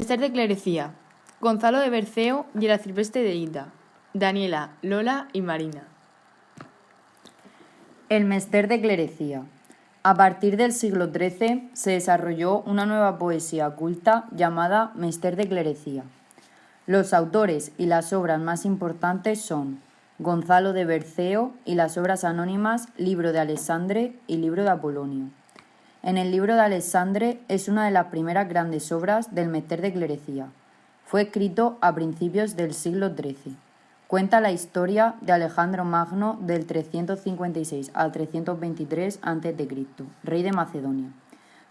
Mester de Clerecía, Gonzalo de Berceo y el arcipreste de Ita, Daniela, Lola y Marina. El Mester de Clerecía. A partir del siglo XIII se desarrolló una nueva poesía culta llamada Mester de Clerecía. Los autores y las obras más importantes son Gonzalo de Berceo y las obras anónimas Libro de Alexandre y Libro de Apolonio. En el Libro de Alexandre es una de las primeras grandes obras del Mester de Clerecía. Fue escrito a principios del siglo XIII. Cuenta la historia de Alejandro Magno del 356 al 323 a.C., rey de Macedonia.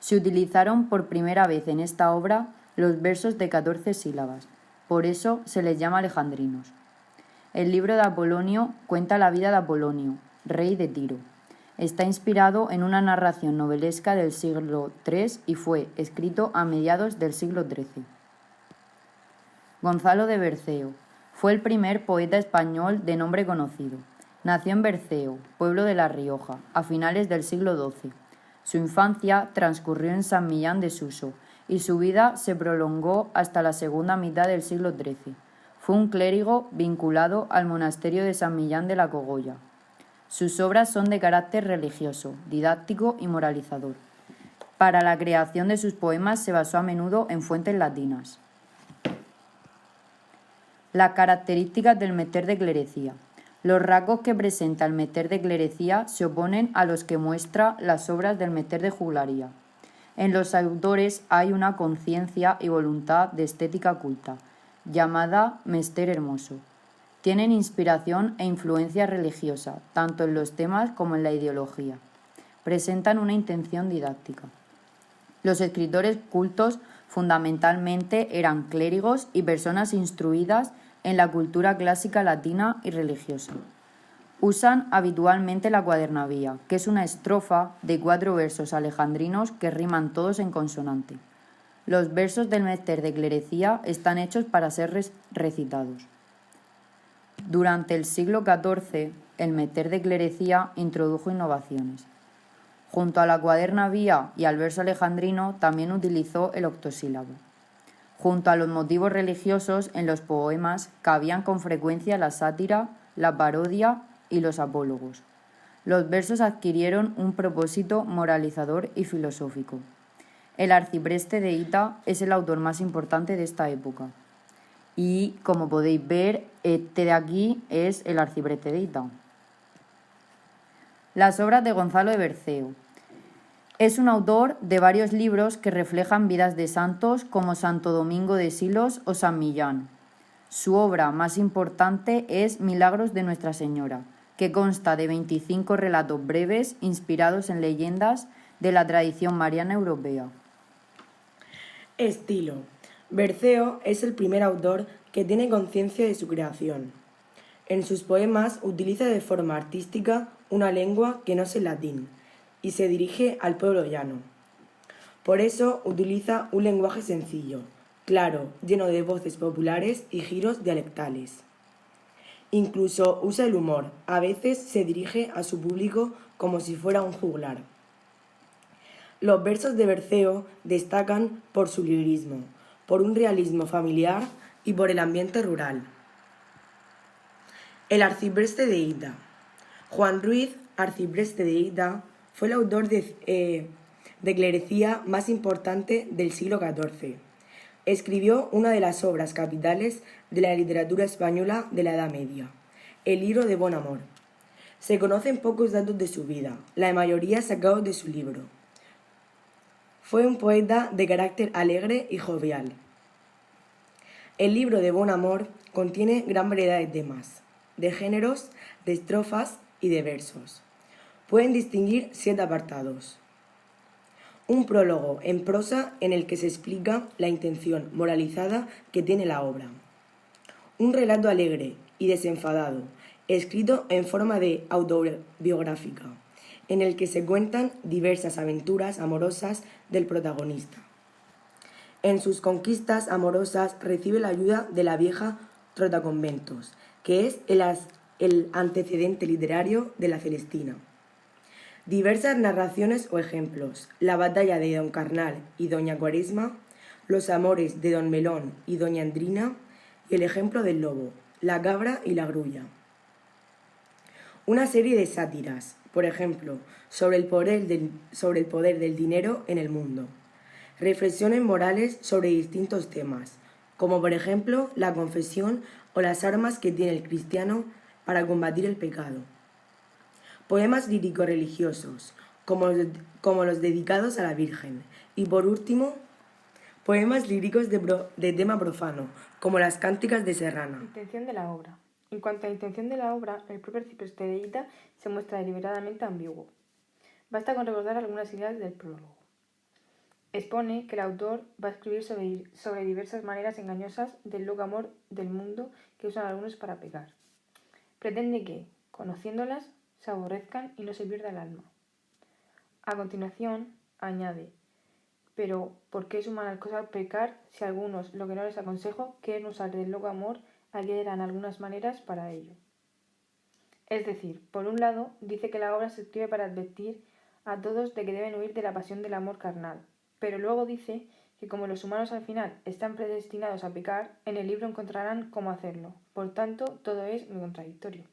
Se utilizaron por primera vez en esta obra los versos de 14 sílabas, por eso se les llama alejandrinos. El libro de Apolonio cuenta la vida de Apolonio, rey de Tiro. Está inspirado en una narración novelesca del siglo III y fue escrito a mediados del siglo XIII. Gonzalo de Berceo fue el primer poeta español de nombre conocido. Nació en Berceo, pueblo de La Rioja, a finales del siglo XII. Su infancia transcurrió en San Millán de Suso y su vida se prolongó hasta la segunda mitad del siglo XIII. Fue un clérigo vinculado al monasterio de San Millán de la Cogolla. Sus obras son de carácter religioso, didáctico y moralizador. Para la creación de sus poemas se basó a menudo en fuentes latinas. Las características del Mester de Clerecía. Los rasgos que presenta el Mester de Clerecía se oponen a los que muestra las obras del Mester de Juglaría. En los autores hay una conciencia y voluntad de estética culta, llamada Mester hermoso. Tienen inspiración e influencia religiosa, tanto en los temas como en la ideología. Presentan una intención didáctica. Los escritores cultos fundamentalmente eran clérigos y personas instruidas en la cultura clásica latina y religiosa. Usan habitualmente la cuadernavía, que es una estrofa de 4 versos alejandrinos que riman todos en consonante. Los versos del Mester de Clerecía están hechos para ser recitados. Durante el siglo XIV, el Mester de Clerecía introdujo innovaciones. Junto a la cuadernavía y al verso alejandrino también utilizó el octosílabo. Junto a los motivos religiosos, en los poemas cabían con frecuencia la sátira, la parodia y los apólogos. Los versos adquirieron un propósito moralizador y filosófico. El arcipreste de Ita es el autor más importante de esta época. Y, como podéis ver, este de aquí es el arcipreste de Ita. Las obras de Gonzalo de Berceo. Es un autor de varios libros que reflejan vidas de santos como Santo Domingo de Silos o San Millán. Su obra más importante es Milagros de Nuestra Señora, que consta de 25 relatos breves inspirados en leyendas de la tradición mariana europea. Estilo. Berceo es el primer autor que tiene conciencia de su creación. En sus poemas utiliza de forma artística una lengua que no es el latín y se dirige al pueblo llano. Por eso utiliza un lenguaje sencillo, claro, lleno de voces populares y giros dialectales. Incluso usa el humor, a veces se dirige a su público como si fuera un juglar. Los versos de Berceo destacan por su lirismo, por un realismo familiar y por el ambiente rural. El arcipreste de Ita. Juan Ruiz, arcipreste de Ita, fue el autor de clerecía más importante del siglo XIV. Escribió una de las obras capitales de la literatura española de la Edad Media, el Libro de Bon Amor. Se conocen pocos datos de su vida, la mayoría sacados de su libro. Fue un poeta de carácter alegre y jovial. El Libro de Bon Amor contiene gran variedad de temas, de géneros, de estrofas y de versos. Pueden distinguir 7 apartados. Un prólogo en prosa en el que se explica la intención moralizada que tiene la obra. Un relato alegre y desenfadado, escrito en forma de autobiográfica, en el que se cuentan diversas aventuras amorosas del protagonista. En sus conquistas amorosas recibe la ayuda de la vieja Trotaconventos, que es el antecedente literario de la Celestina. Diversas narraciones o ejemplos, la batalla de Don Carnal y Doña Cuaresma, Los amores de don Melón y doña Andrina y el ejemplo del lobo, la cabra y la grulla. Una serie de sátiras, por ejemplo, sobre el poder del dinero en el mundo. Reflexiones morales sobre distintos temas, como por ejemplo la confesión o las armas que tiene el cristiano para combatir el pecado. Poemas líricos-religiosos, como los dedicados a la Virgen. Y por último, poemas líricos de tema profano, como las cánticas de Serrana. Intención de la obra. En cuanto a la intención de la obra, el propio Arcipreste de Hita se muestra deliberadamente ambiguo. Basta con recordar algunas ideas del prólogo. Expone que el autor va a escribir sobre diversas maneras engañosas del loco amor del mundo que usan algunos para pecar. Pretende que, conociéndolas, se aborrezcan y no se pierda el alma. A continuación, añade, pero ¿por qué es humana cosa pecar si algunos, lo que no les aconsejo, quieren usar del loco amor alieran algunas maneras para ello? Es decir, por un lado, dice que la obra se escribe para advertir a todos de que deben huir de la pasión del amor carnal, pero luego dice que como los humanos al final están predestinados a pecar, en el libro encontrarán cómo hacerlo. Por tanto, todo es muy contradictorio.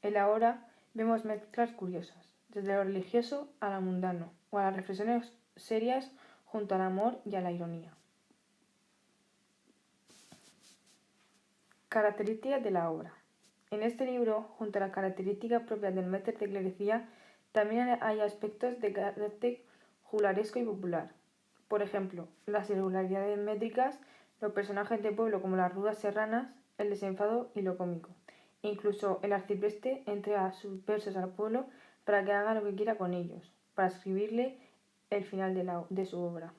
En la obra vemos mezclas curiosas, desde lo religioso a lo mundano, o a las reflexiones serias junto al amor y a la ironía. Características de la obra. En este libro, junto a las características propias del méter de clerecía, también hay aspectos de carácter juglaresco y popular. Por ejemplo, las irregularidades métricas, los personajes de pueblo como las rudas serranas, el desenfado y lo cómico. Incluso el arcipreste entrega sus versos al pueblo para que haga lo que quiera con ellos, para escribirle el final de su obra.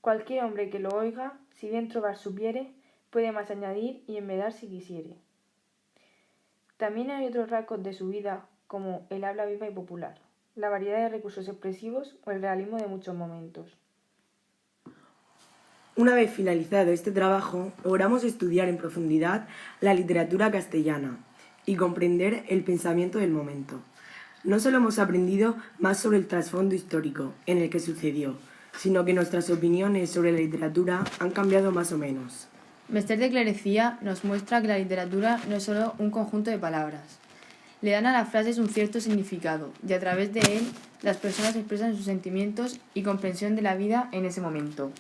Cualquier hombre que lo oiga, si bien trovar supiere, puede más añadir y enmendar si quisiere. También hay otros rasgos de su vida, como el habla viva y popular, la variedad de recursos expresivos o el realismo de muchos momentos. Una vez finalizado este trabajo, logramos estudiar en profundidad la literatura castellana y comprender el pensamiento del momento. No solo hemos aprendido más sobre el trasfondo histórico en el que sucedió, sino que nuestras opiniones sobre la literatura han cambiado más o menos. Mester de Clerecía nos muestra que la literatura no es solo un conjunto de palabras. Le dan a las frases un cierto significado y a través de él las personas expresan sus sentimientos y comprensión de la vida en ese momento.